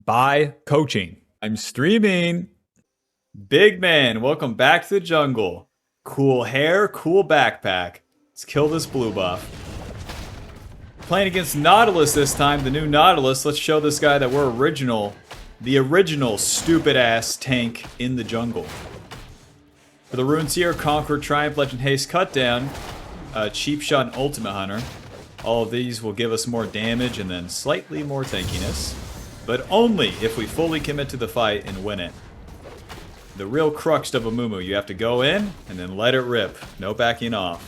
by coaching. I'm streaming. Big man, welcome back to the jungle. Cool hair, cool backpack. Let's kill this blue buff. Playing against Nautilus this time, the new Nautilus. Let's show this guy that we're the original stupid ass tank in the jungle. For the runes here, Conqueror, Triumph, Legend, Haste, Cutdown, Cheap Shot, and Ultimate Hunter. All of these will give us more damage and then slightly more tankiness. But only if we fully commit to the fight and win it. The real crux of Amumu, you have to go in and then let it rip. No backing off.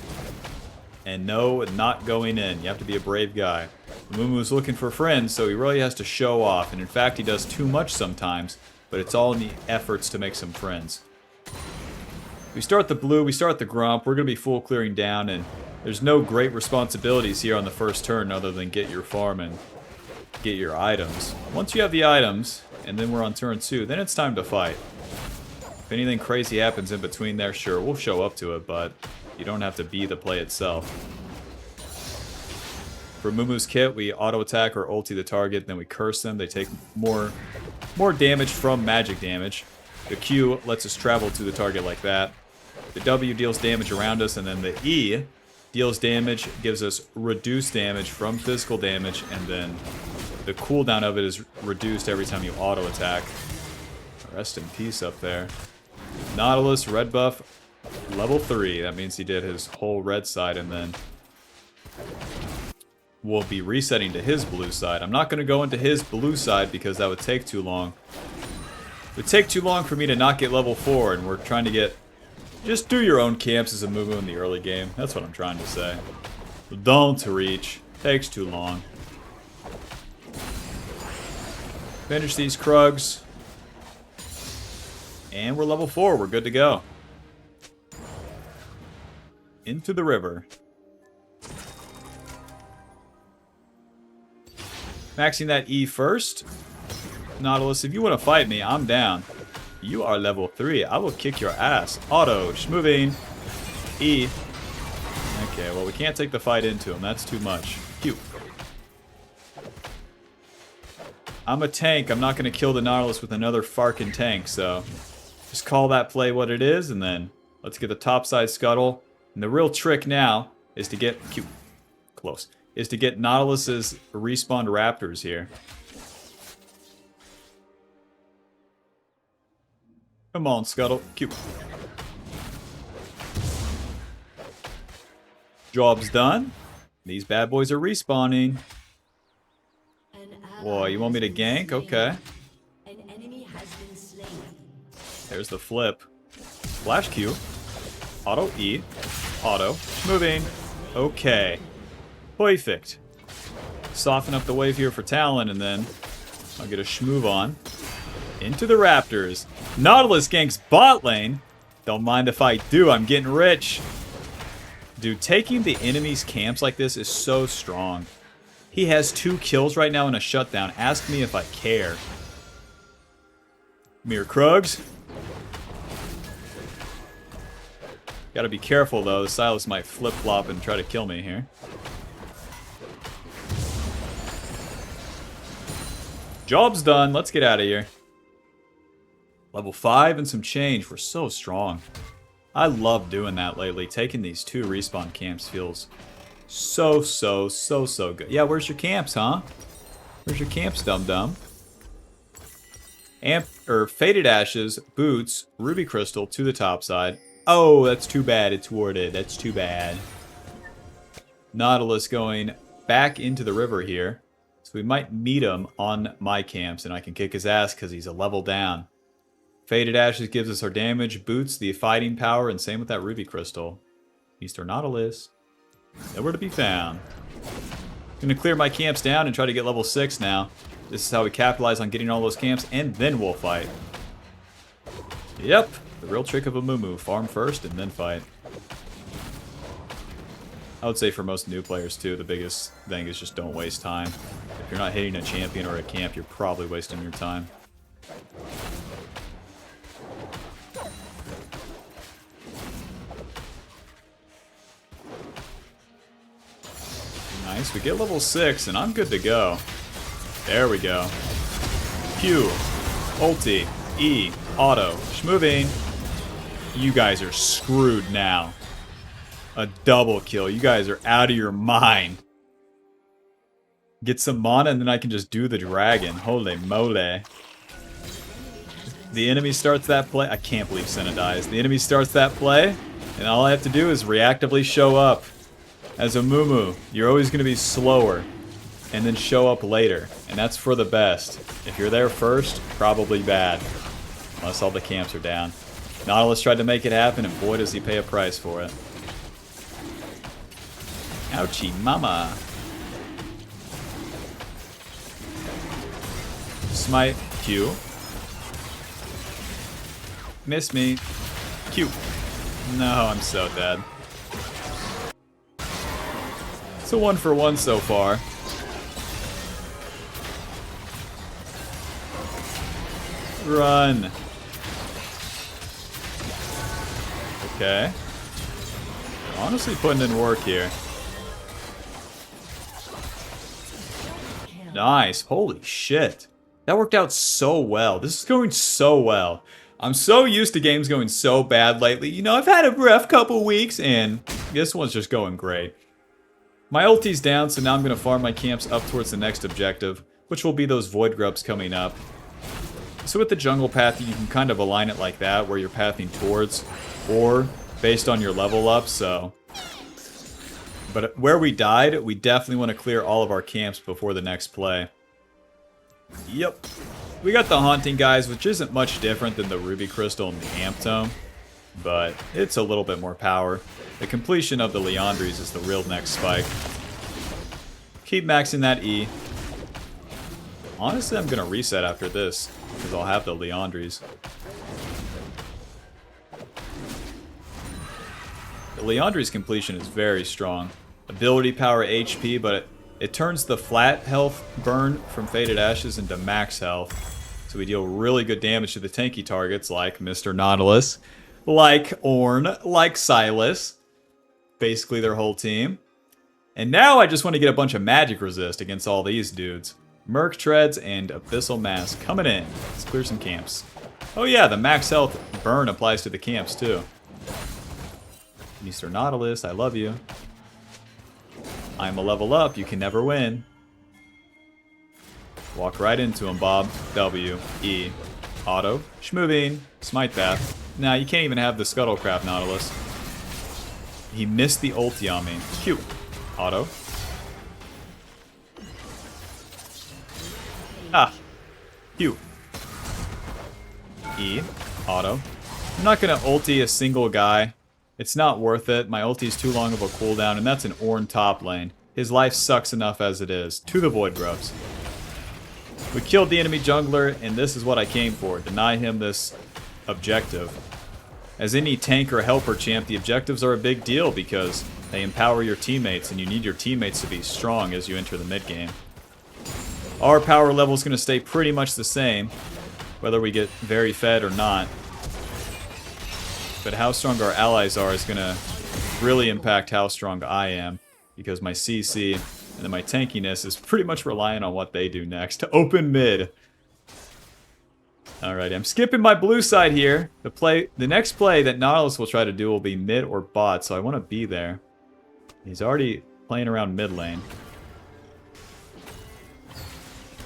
And no not going in. You have to be a brave guy. Amumu's looking for friends, so he really has to show off. And in fact, he does too much sometimes, but it's all in the efforts to make some friends. We start the blue, we start the grump. We're going to be full clearing down, and there's no great responsibilities here on the first turn other than get your farm and get your items. Once you have the items, and then we're on turn 2, then it's time to fight. If anything crazy happens in between there, sure, we'll show up to it, but you don't have to be the play itself. For Mumu's kit, we auto-attack or ulti the target, then we curse them. They take more damage from magic damage. The Q lets us travel to the target like that. The W deals damage around us, and then the E deals damage, gives us reduced damage from physical damage, and then the cooldown of it is reduced every time you auto-attack. Rest in peace up there. Nautilus, red buff, level 3. That means he did his whole red side, and then we'll be resetting to his blue side. I'm not going to go into his blue side because that would take too long. It would take too long for me to not get level 4, and we're trying to get... Just do your own camps as a Amumu in the early game. That's what I'm trying to say. Don't reach. Takes too long. Finish these Krugs. And we're level 4. We're good to go. Into the river. Maxing that E first. Nautilus, if you want to fight me, I'm down. You are level 3. I will kick your ass. Auto. Schmoving. E. Okay, well, we can't take the fight into him. That's too much. Q. I'm a tank. I'm not going to kill the Nautilus with another Farkin tank, so just call that play what it is, and then let's get the topside scuttle. And the real trick now is to get... Q. Close. Is to get Nautilus's respawned raptors here. Come on, Scuttle. Q. Job's done. These bad boys are respawning. Boy, you want me to gank? Okay. There's the flip. Flash Q. Auto E. Auto. Moving. Okay. Perfect. Soften up the wave here for Talon, and then I'll get a schmoove on. Into the Raptors. Nautilus ganks bot lane. Don't mind if I do. I'm getting rich. Dude, taking the enemy's camps like this is so strong. He has 2 kills right now in a shutdown. Ask me if I care. Mere Krugs. Gotta be careful though. The Silas might flip-flop and try to kill me here. Job's done. Let's get out of here. Level 5 and some change. We're so strong. I love doing that lately. Taking these 2 respawn camps feels so good. Yeah, where's your camps, huh? Where's your camps, dum-dum? Faded Ashes, Boots, Ruby Crystal to the top side. Oh, that's too bad. It's warded. That's too bad. Nautilus going back into the river here. So we might meet him on my camps, and I can kick his ass because he's a level down. Faded Ashes gives us our damage, Boots, the fighting power, and same with that Ruby Crystal. Easter Nautilus. Nowhere to be found. Gonna clear my camps down and try to get level 6 now. This is how we capitalize on getting all those camps, and then we'll fight. Yep, the real trick of Amumu. Farm first and then fight. I would say for most new players too, the biggest thing is just don't waste time. If you're not hitting a champion or a camp, you're probably wasting your time. Nice, we get level 6 and I'm good to go. There we go. Q, ulti, E, auto, schmoving. You guys are screwed now. A double kill. You guys are out of your mind. Get some mana and then I can just do the dragon. Holy moly. The enemy starts that play. I can't believe Senna dies. The enemy starts that play, and all I have to do is reactively show up. As Amumu, you're always going to be slower, and then show up later. And that's for the best. If you're there first, probably bad. Unless all the camps are down. Nautilus tried to make it happen, and boy does he pay a price for it. Ouchie mama. Smite, Q. Miss me. Q. No, I'm so dead. It's a 1-for-1 so far. Run. Okay. Honestly putting in work here. Nice. Holy shit. That worked out so well. This is going so well. I'm so used to games going so bad lately. You know, I've had a rough couple weeks, and this one's just going great. My ulti's down, so now I'm going to farm my camps up towards the next objective, which will be those void grubs coming up. So with the jungle path, you can kind of align it like that, where you're pathing towards, or based on your level up, so... But where we died, we definitely want to clear all of our camps before the next play. Yep. We got the Haunting guys, which isn't much different than the Ruby Crystal and the Amp Tome, but it's a little bit more power. The completion of the Liandry's is the real next spike. Keep maxing that E. Honestly, I'm going to reset after this, because I'll have the Liandry's. The Liandry's completion is very strong. Ability power HP, but it turns the flat health burn from Faded Ashes into max health. So we deal really good damage to the tanky targets like Mr. Nautilus, like Ornn, like Silas. Basically their whole team. And now I just want to get a bunch of magic resist against all these dudes. Merc Treads and Abyssal Mass coming in. Let's clear some camps. Oh yeah, the max health burn applies to the camps too. Mr. Nautilus, I love you. I'm a level up, you can never win. Walk right into him, Bob. W, E, auto, schmoving, smite that. Nah, you can't even have the Scuttlecraft, Nautilus. He missed the ulti on me. Q, auto. Ah, Q. E, auto. I'm not gonna ulti a single guy. It's not worth it. My ulti's too long of a cooldown, and that's an Ornn top lane. His life sucks enough as it is. To the Void Grubs. We killed the enemy jungler, and this is what I came for. Deny him this objective. As any tank or helper champ, the objectives are a big deal because they empower your teammates, and you need your teammates to be strong as you enter the mid game. Our power level is going to stay pretty much the same, whether we get very fed or not. But how strong our allies are is going to really impact how strong I am, because my CC and then my tankiness is pretty much reliant on what they do next. Open mid. Alright, I'm skipping my blue side here. The next play that Nautilus will try to do will be mid or bot, so I want to be there. He's already playing around mid lane.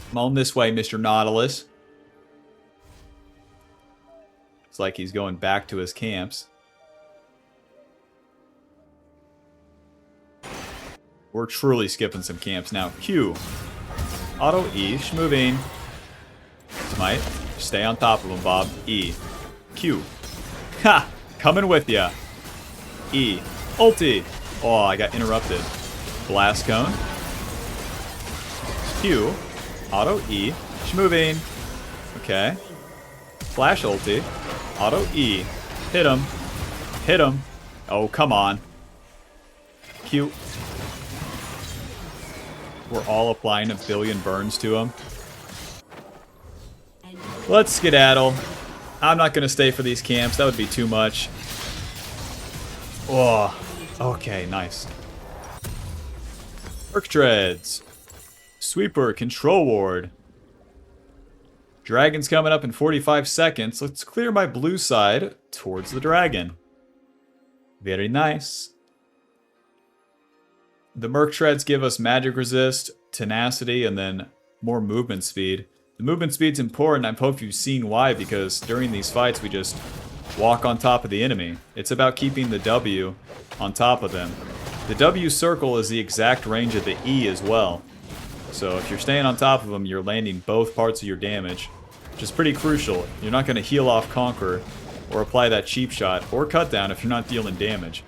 Come on this way, Mr. Nautilus. It's like he's going back to his camps. We're truly skipping some camps now. Q. Auto E. Schmoving. Smite. Stay on top of him, Bob. E. Q. Ha! Coming with ya. E. Ulti. Oh, I got interrupted. Blast Cone. Q. Auto E. Schmoving. Okay. Flash ulti. Auto E. Hit him. Hit him. Oh, come on. Q. We're all applying a billion burns to him. Let's skedaddle. I'm not going to stay for these camps. That would be too much. Oh, okay, nice. Merc Treads. Sweeper, Control Ward. Dragon's coming up in 45 seconds. Let's clear my blue side towards the dragon. Very nice. The Merc Treads give us magic resist, tenacity, and then more movement speed. The movement speed's important. I hope you've seen why, because during these fights we just walk on top of the enemy. It's about keeping the W on top of them. The W circle is the exact range of the E as well. So if you're staying on top of them, you're landing both parts of your damage, which is pretty crucial. You're not going to heal off Conqueror or apply that cheap shot or cut down if you're not dealing damage.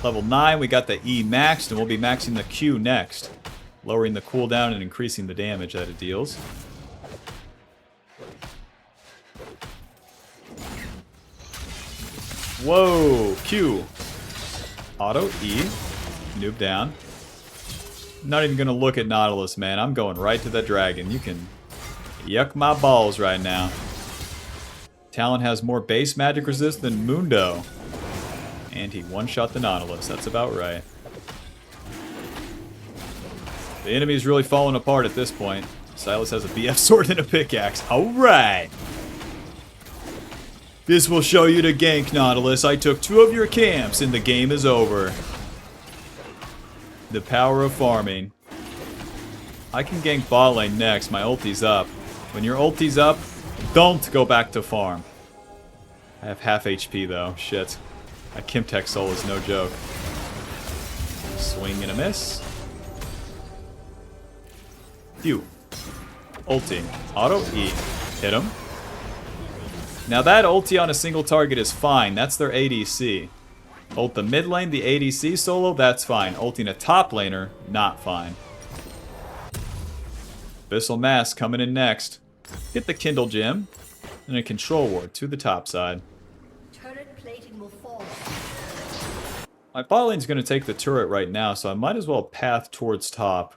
Level 9, we got the E maxed, and we'll be maxing the Q next, lowering the cooldown and increasing the damage that it deals. Whoa, Q. Auto E, noob down. Not even gonna look at Nautilus, man. I'm going right to the dragon. You can yuck my balls right now. Talon has more base magic resist than Mundo. And he one-shot the Nautilus. That's about right. The enemy's really falling apart at this point. Silas has a BF sword and a pickaxe. Alright! This will show you to gank, Nautilus. I took 2 of your camps and the game is over. The power of farming. I can gank bot lane next. My ulti's up. When your ulti's up, don't go back to farm. I have half HP though. Shit. A Kimtech soul is no joke. Swing and a miss. Phew. Ulti. Auto E. Hit him. Now that ulti on a single target is fine. That's their ADC. Ult the mid lane, the ADC solo, that's fine. Ulting a top laner, not fine. Abyssal Mask coming in next. Hit the Kindle Gem. And a Control Ward to the top side. My bot lane's going to take the turret right now, so I might as well path towards top.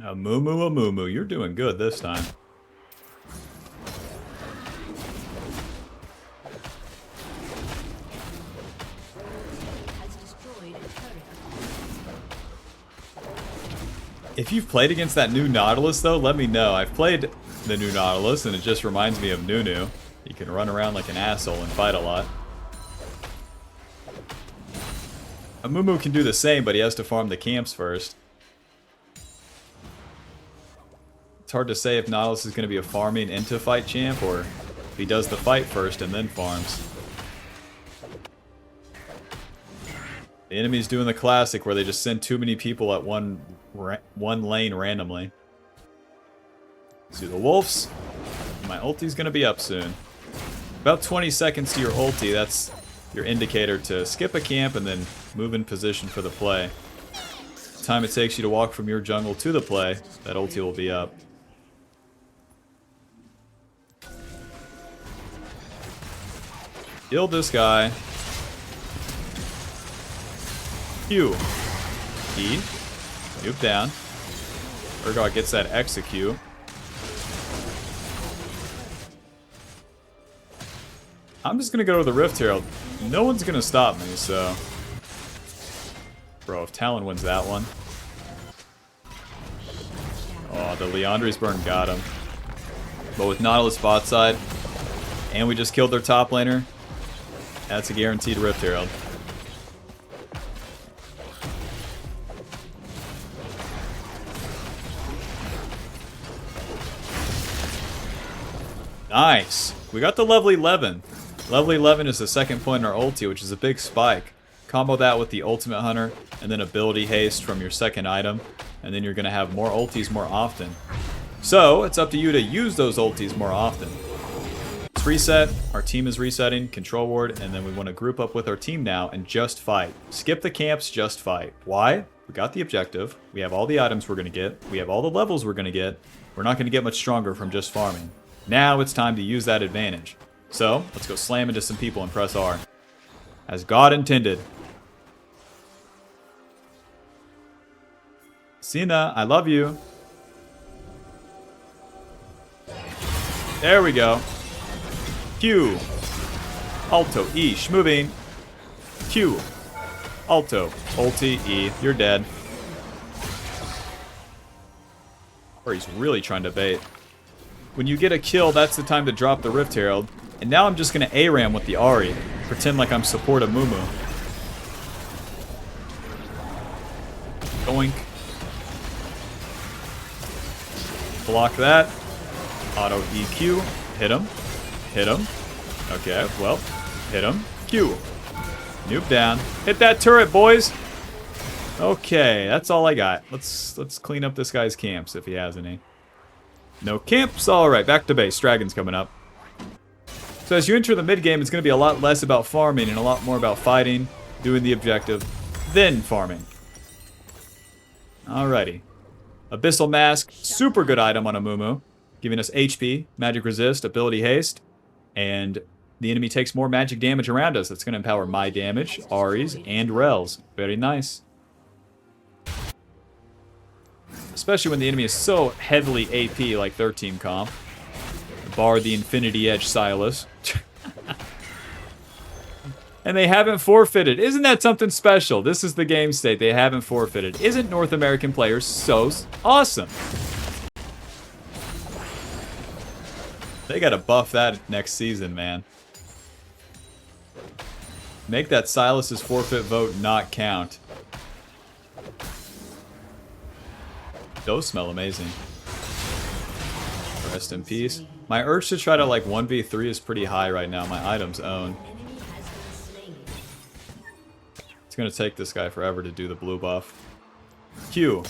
Amumu, you're doing good this time. If you've played against that new Nautilus, though, let me know. I've played the new Nautilus, and it just reminds me of Nunu. You can run around like an asshole and fight a lot. Amumu can do the same, but he has to farm the camps first. It's hard to say if Nautilus is going to be a farming into fight champ, or if he does the fight first and then farms. The enemy's doing the classic where they just send too many people at one lane randomly. See the wolves. My ulti's going to be up soon. About 20 seconds to your ulti, that's your indicator to skip a camp and then move in position for the play. The time it takes you to walk from your jungle to the play, that ulti will be up. Kill this guy. Q. E. Nuke down. Urgot gets that execute. I'm just gonna go to the Rift Herald. No one's gonna stop me, so... Bro, if Talon wins that one... Oh, the Liandry's burn got him. But with Nautilus bot side, and we just killed their top laner, that's a guaranteed Rift Herald. Nice! We got the level 11. Level 11 is the second point in our ulti, which is a big spike. Combo that with the Ultimate Hunter, and then ability haste from your second item, and then you're going to have more ultis more often. So, it's up to you to use those ultis more often. Let's reset, our team is resetting, control ward, and then we want to group up with our team now and just fight. Skip the camps, just fight. Why? We got the objective, we have all the items we're going to get, we have all the levels we're going to get, we're not going to get much stronger from just farming. Now it's time to use that advantage. So, let's go slam into some people and press R. As God intended. Cena, I love you. There we go. Q. Alto, E, schmoving. Q, Alto, ulti, E, you're dead. Or he's really trying to bait. When you get a kill, that's the time to drop the Rift Herald. And now I'm just going to ARAM with the Ahri. Pretend like I'm support Amumu. Doink. Block that. Auto EQ. Hit him. Hit him. Okay, well. Hit him. Q. Nuke down. Hit that turret, boys. Okay, that's all I got. Let's clean up this guy's camps if he has any. No camps. All right, back to base. Dragon's coming up. So as you enter the mid game, it's going to be a lot less about farming and a lot more about fighting, doing the objective, then farming. Alrighty. Abyssal Mask, super good item on Amumu, giving us HP, magic resist, ability haste, and the enemy takes more magic damage around us. That's going to empower my damage, Ahri's, and Rel's. Very nice. Especially when the enemy is so heavily AP like their team comp. Bar the Infinity Edge Silas. And they haven't forfeited. Isn't that something special? This is the game state. They haven't forfeited. Isn't North American players so awesome? They gotta buff that next season, man. Make that Silas's forfeit vote not count. Those smell amazing. Rest in peace. My urge to try to like 1v3 is pretty high right now. My items own. It's gonna take this guy forever to do the blue buff. Q.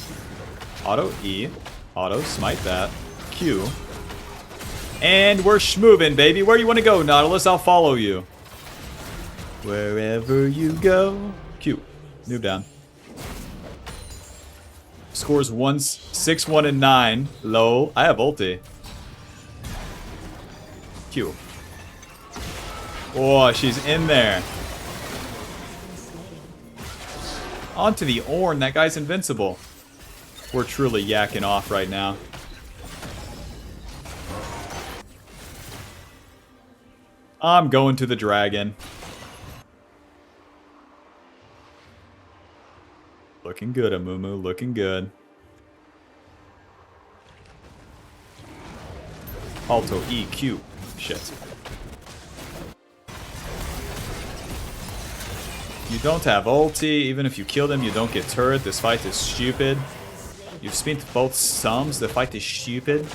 Auto E. Auto smite that. Q. And we're schmoving, baby. Where you want to go, Nautilus? I'll follow you. Wherever you go. Q. Noob down. Scores 6, 1, and 9. Low. I have ulti. Q. Oh, she's in there. Onto the Ornn. That guy's invincible. We're truly yakking off right now. I'm going to the dragon. Looking good, Amumu. Looking good. Alto EQ. Shit. You don't have ulti. Even if you kill them, you don't get turret. This fight is stupid. You've spent both sums. The fight is stupid.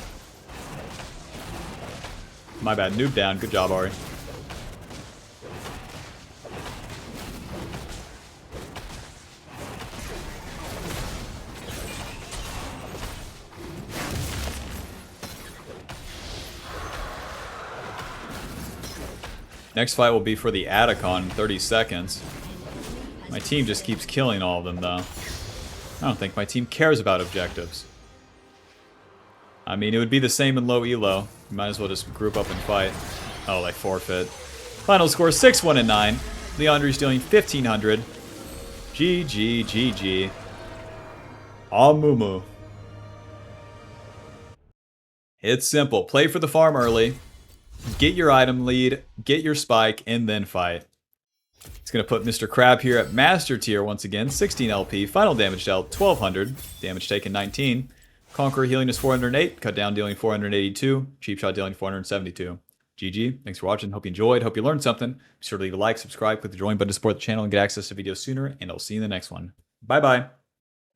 My bad. Noob down. Good job, Ahri. Next fight will be for the Atacon in 30 seconds. My team just keeps killing all of them, though. I don't think my team cares about objectives. I mean, it would be the same in low elo. You might as well just group up and fight. Oh, like forfeit. Final score 6, 1, and 9. Leandri's dealing 1,500. GG, GG. Amumu. It's simple. Play for the farm early. Get your item lead, get your spike, and then fight. It's going to put Mr. Crab here at Master Tier once again. 16 LP, final damage dealt 1,200, damage taken 19. Conqueror healing is 408, cut down dealing 482, cheap shot dealing 472. GG, thanks for watching, hope you enjoyed, hope you learned something. Be sure to leave a like, subscribe, click the join button to support the channel and get access to videos sooner, and I'll see you in the next one. Bye-bye.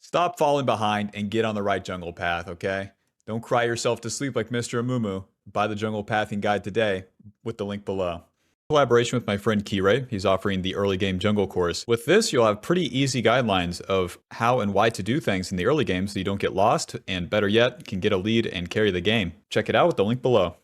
Stop falling behind and get on the right jungle path, okay? Don't cry yourself to sleep like Mr. Amumu. Buy the Jungle Pathing Guide today with the link below. Collaboration with my friend Kirei. He's offering the early game jungle course. With this, you'll have pretty easy guidelines of how and why to do things in the early game so you don't get lost, and better yet, can get a lead and carry the game. Check it out with the link below.